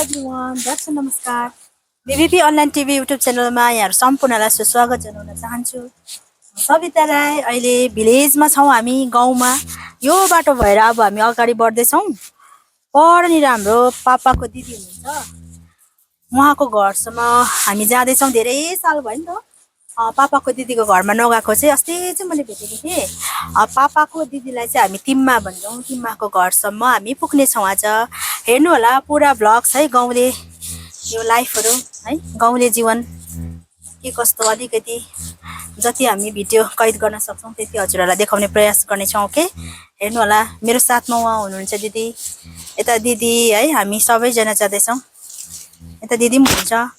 Everyone, दर्शक नमस्कार। BBP online TV YouTube च्यानलमा यहाँहरू सम्पूर्णलाई सुस्वागत जनाउन चाहन्छु। सविता राई, अहिले भिलेजमा छौँ हामी, गाउँमा। यो बाटो भएर अब हामी अगाडि बढ्दैछौँ। परनिर हाम्रो पापाको दिदी हुनुहुन्छ, उहाँको घरसम्म हामी जाँदैछौँ। धेरै साल भयो नि त पापाको दिदीको घरमा नगएको चाहिँ। अस्ति चाहिँ मैले भेटेको थिएँ। पापाको दिदीलाई चाहिँ हामी तिम्मा भन्छौँ। तिम्माको घरसम्म हामी पुग्नेछौँ आज। हेर्नु होला पुरा भ्लग्स है, गाउँले यो लाइफहरू है, गाउँले जीवन के कस्तो अलिकति जति हामी भिडियो कैद गर्न सक्छौँ त्यति हजुरहरूलाई देखाउने प्रयास गर्नेछौँ। ओके, हेर्नु होला। मेरो साथमा उहाँ हुनुहुन्छ दिदी, यता दिदी है, हामी सबैजना जाँदैछौँ। यता दिदी पनि हुन्छ है।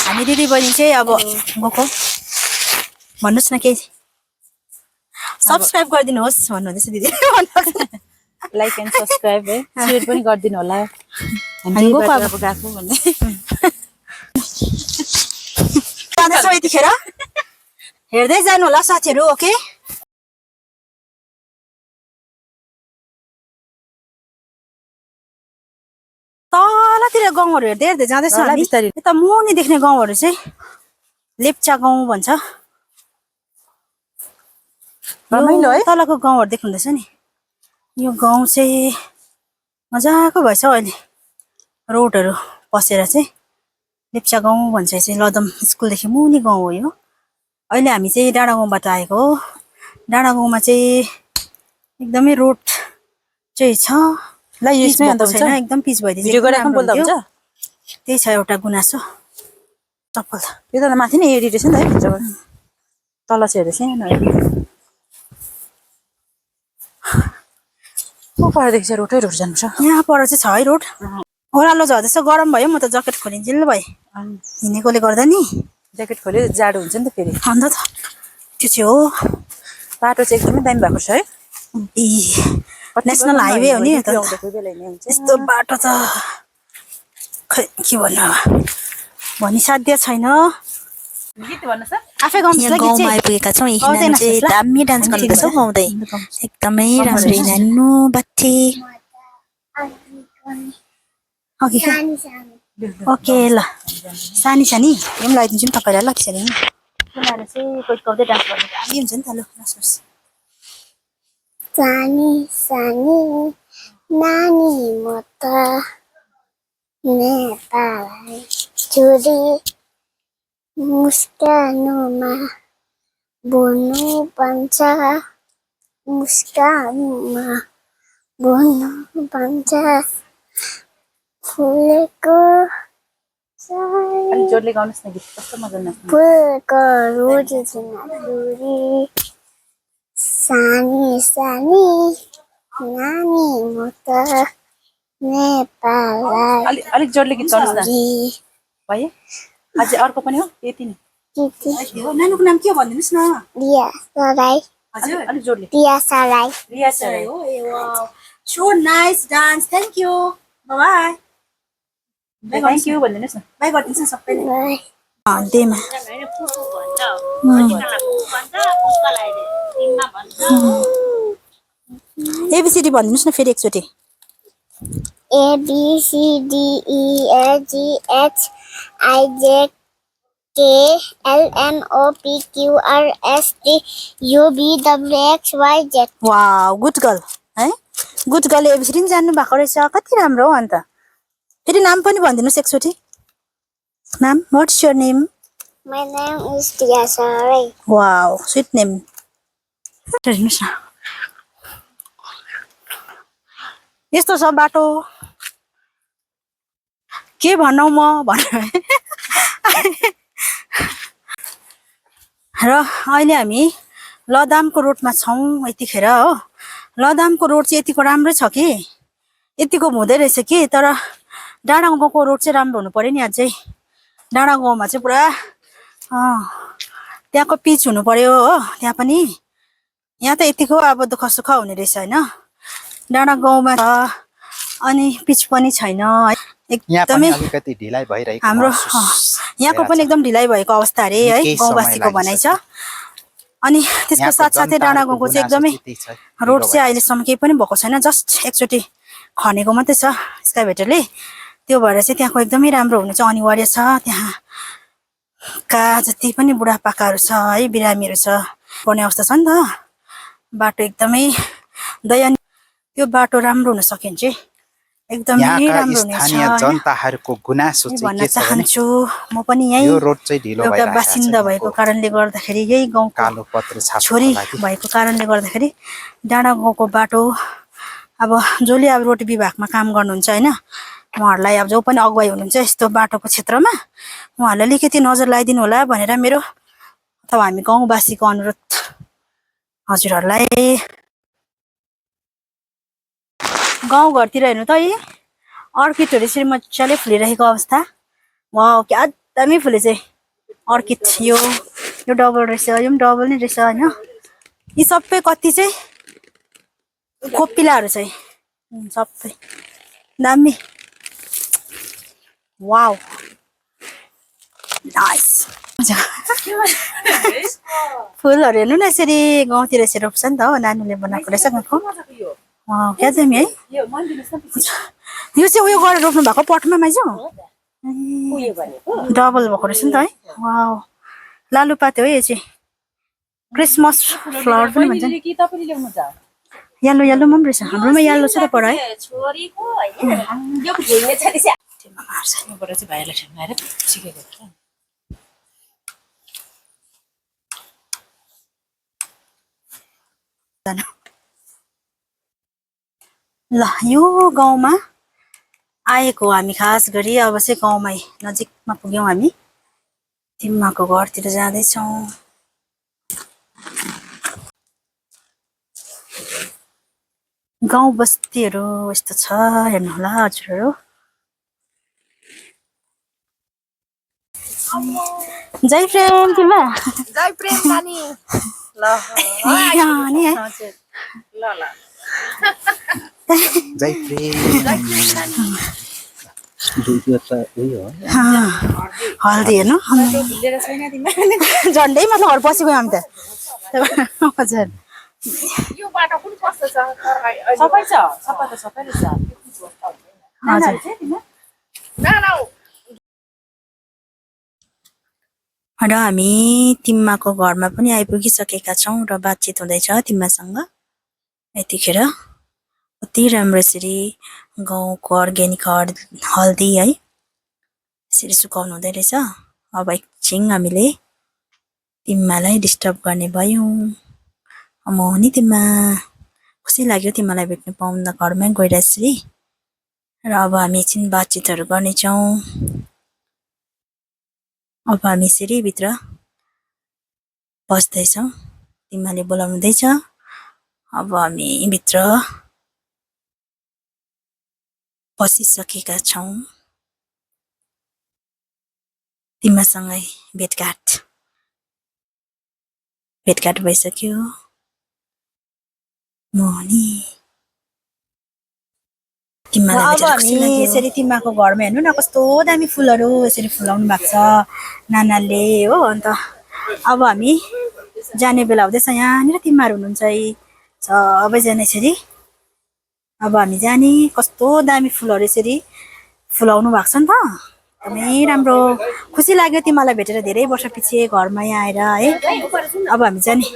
हामी दिदी बहिनी चाहिँ अब गएको। भन्नुहोस् न, केही सब्सक्राइब गरिदिनुहोस् भन्नुहुँदैछ दिदी। लाइक एन्ड सब्सक्राइब है, सेयर पनि गरिदिनु होला। हामी गएको भन्ने जाँदैछौँ यतिखेर, हेर्दै जानु होला साथीहरू। ओके, तलतिर गाउँहरू हेर्दै हेर्दै जाँदैछ हामी। यता मुनि देख्ने गाउँहरू चाहिँ लेप्चा गाउँ भन्छ। रमाइलो है, तलको गाउँहरू देख्नुहुँदैछ नि। यो गाउँ चाहिँ मजाको भएछ अहिले, रोडहरू पसेर चाहिँ। लेप्चा गाउँ भन्छ चाहिँ लदम स्कुलदेखि मुनि गाउँ हो यो। अहिले हामी चाहिँ डाँडा गाउँबाट आएको हो। डाँडा गाउँमा चाहिँ एकदमै रोड चाहिँ छ, छैन, एकदम पिच भइदिन्छ। त्यही छ एउटा गुनासो। चप्पल यो त माथि नै एडिट छ नि त है, भित्रबाट तल चाहिँ हेर्दैछ। परदेखि चाहिँ रोडै रोड जान्छ। यहाँ पर चाहिँ छ है रोड। ओह्रालो झर्दैछ, गरम भयो। म त ज्याकेट खोलिन्जेल भए हिँडेकोले गर्दा नि। ज्याकेट खोल्यो जाडो हुन्छ नि त फेरि। अन्त त त्यो चाहिँ हो। बाटो चाहिँ एकदमै दामी भएको छ है। नेसनल हाइवे हो नि त। यस्तो बाटो त खै के भन्नु, भनिसाध्य छैन। आफै गाउँमा आइपुगेका छौँ। हिनानु चाहिँ दामी डान्स गर्दैछ गाउँदै, एकदमै राम्रो। हिनानु बाथे ओके ल, सानी सानी यो पनि लगाइदिन्छु नि तपाईँलाई। ल त्यसरी नि उनीहरू चाहिँ कोही गाउँदै डान्स गर्नु दामी हुन्छ नि त। ल नाच्नुहोस्। सानी सानी नानी म त नेपाली छोरी, मुस्कानमा बोल्नु भन्छ, मुस्कानमा बोल्नु भन्छ, फुलेको जोडले गाउनुहोस् न गीत, कस्तो मजा लाग्छ। फुलको रोजी छोरी, सानी सानी नानी म त नेपाली। अलिक जोडले गीत गाउनुहोस् न भयो। अझै अर्को पनि हो यति नै। नानीको नाम के हो भनिदिनुहोस् न। रिया सराई। हजुर, अलिक जोडले। रिया सराई। रिया सराई हो। ए wow, so nice dance. Thank you, bye bye. Thank you भनिदिनुहोस् न। बाइ गरिदिनुहोस् न सबैले। देमा एबिसिडी भनिदिनुहोस् न फेरि एकचोटि। ABCDEFGHIJKLMNOPQRSTUVWXYZ। वाउ, गुड गर्ल है। गुड गर्ल एबिसिडी पनि जान्नु भएको रहेछ, कति राम्रो हो। अन्त फेरि नाम पनि भनिदिनुहोस् एकचोटि। नाम, what's your name? My name is Tia Sarai. Wow, sweet name. हेर्नुहोस् न, यस्तो छ बाटो, के भनौँ म भन्नु। र अहिले हामी लदामको रोडमा छौँ यतिखेर हो। लदामको रोड चाहिँ यतिको राम्रै छ कि, यतिको हुँदै रहेछ कि। तर डाँडा गाउँको रोड चाहिँ राम्रो हुनु पऱ्यो नि अझै। डाँडा गाउँमा चाहिँ पुरा त्यहाँको पिच हुनु पऱ्यो हो। त्यहाँ पनि, यहाँ त यतिको अब दुःख सुख हुने रहेछ होइन। डाँडा गाउँमा छ अनि पिच पनि छैन है, एकदमै हाम्रो यहाँको पनि एकदम ढिलाइ भएको अवस्था अरे है, गाउँवासीको भनाइ छ। अनि त्यसको साथसाथै डाँडा गाउँको चाहिँ एकदमै रोड चाहिँ अहिलेसम्म केही पनि भएको छैन, जस्ट एकचोटि खनेको मात्रै छ। एक्सकाभेटरले, त्यो भएर चाहिँ त्यहाँको एकदमै राम्रो हुनु चाहिँ अनिवार्य छ। त्यहाँ का जति पनि बुढापाकाहरू छ है, बिरामीहरू छ, पर्ने अवस्था छ नि त। बाटो एकदमै दयनीय। त्यो बाटो राम्रो हुन सक्यो भने चाहिँ एकदमै यहाँका राम्रो हुनेछ स्थानीय जनताहरूको गुनासो चाहिँ भन्न के छ भने चाहन्छु। म पनि यही यो रोड चाहिँ ढिलो एउटा भइरहेको छ। बासिन्दा भएको कारणले गर्दाखेरि, यही गाउँको कालो पत्र छाप्नको छोरी लागि भएको कारणले गर्दाखेरि डाँडा गाउँको बाटो अब जसले अब रोड विभागमा काम गर्नुहुन्छ होइन, उहाँहरूलाई अब जो पनि अगुवाई हुनुहुन्छ यस्तो बाटोको क्षेत्रमा, उहाँहरूले अलिकति नजर लगाइदिनु होला भनेर मेरो अथवा हामी गाउँवासीको अनुरोध हजुरहरूलाई। गाउँघरतिर हेर्नु त है, अर्किडहरू यसरी मजाले फुलिरहेको अवस्था। वाउ, क्या दामी फुलेछ अर्किड। यो डबल रहेछ, यो पनि डबल नै रहेछ होइन। यी सबै कति चाहिँ खोपिलाहरू चाहिँ सबै दामी। Wow, nice. फुलहरू हेर्नु न, यसरी गाउँतिर यसरी रोप्छ नि त हो, नानीले बनाएको रहेछ गाउँको। वाउ, क्या दामी है। यो चाहिँ उयो गरेर रोप्नु भएको पटमा माइजू, डबल भएको रहेछ नि त है। वाउ, लालुपाते हो यो चाहिँ, क्रिसमस फ्लावर पनि भन्छ। यल्लो यल्लो पनि रहेछ, हाम्रोमा यल्लो छ त पर है। ल, यो गाउँमा आएको हामी खास गरी अब चाहिँ गाउँमै नजिकमा पुग्यौँ हामी। तिम्माको घरतिर जाँदैछौँ। गाउँ बस्तीहरू यस्तो छ, हेर्नु होला हजुरहरू। जय प्रेम तिम्मा। जय प्रेम नानी। ल नि है। ल ल जय प्रेम। हल्दी हेर्नु झन्डै मतलब घर पछि गयौँ हामी त। हजुर, यो बाटो कुन कस्तो छ? सबै छ, सबै त सबै रहेछ। र हामी तिम्माको घरमा पनि आइपुगिसकेका छौँ र बातचित हुँदैछ तिम्मासँग। यतिखेर कति राम्रो यसरी गाउँको अर्ग्यानिक हल्दी है यसरी सुकाउनु हुँदै रहेछ। अब एकछिन हामीले तिम्मालाई डिस्टर्ब गर्ने भयौँ। म नि तिम्मा, खुसी लाग्यो तिमीलाई भेट्नु पाउँदा घरमै गएर यसरी। र अब हामी एकछिन बातचितहरू गर्नेछौँ। अब हामी यसरी भित्र बस्दैछौँ, तिमीले बोलाउनुहुँदैछ। अब हामी भित्र बसिसकेका छौँ। तिमीसँगै भेटघाट भइसक्यो। म नि तिमीलाई भेटेर खुसी लाग्यो। यसरी तिमीको घरमा हेर्नु न कस्तो दामी फुलहरू यसरी फुलाउनु भएको छ नानाले हो। अन्त अब हामी जाने बेला हुँदैछ। यहाँनिर तिमीहरू हुनुहुन्छ है सबैजना यसरी। अब हामी जाने, कस्तो दामी फुलहरू यसरी फुलाउनु भएको छ नि त, एकदमै राम्रो। खुसी लाग्यो तिमीलाई भेटेर धेरै वर्ष पछि घरमा आएर है। अब हामी जाने।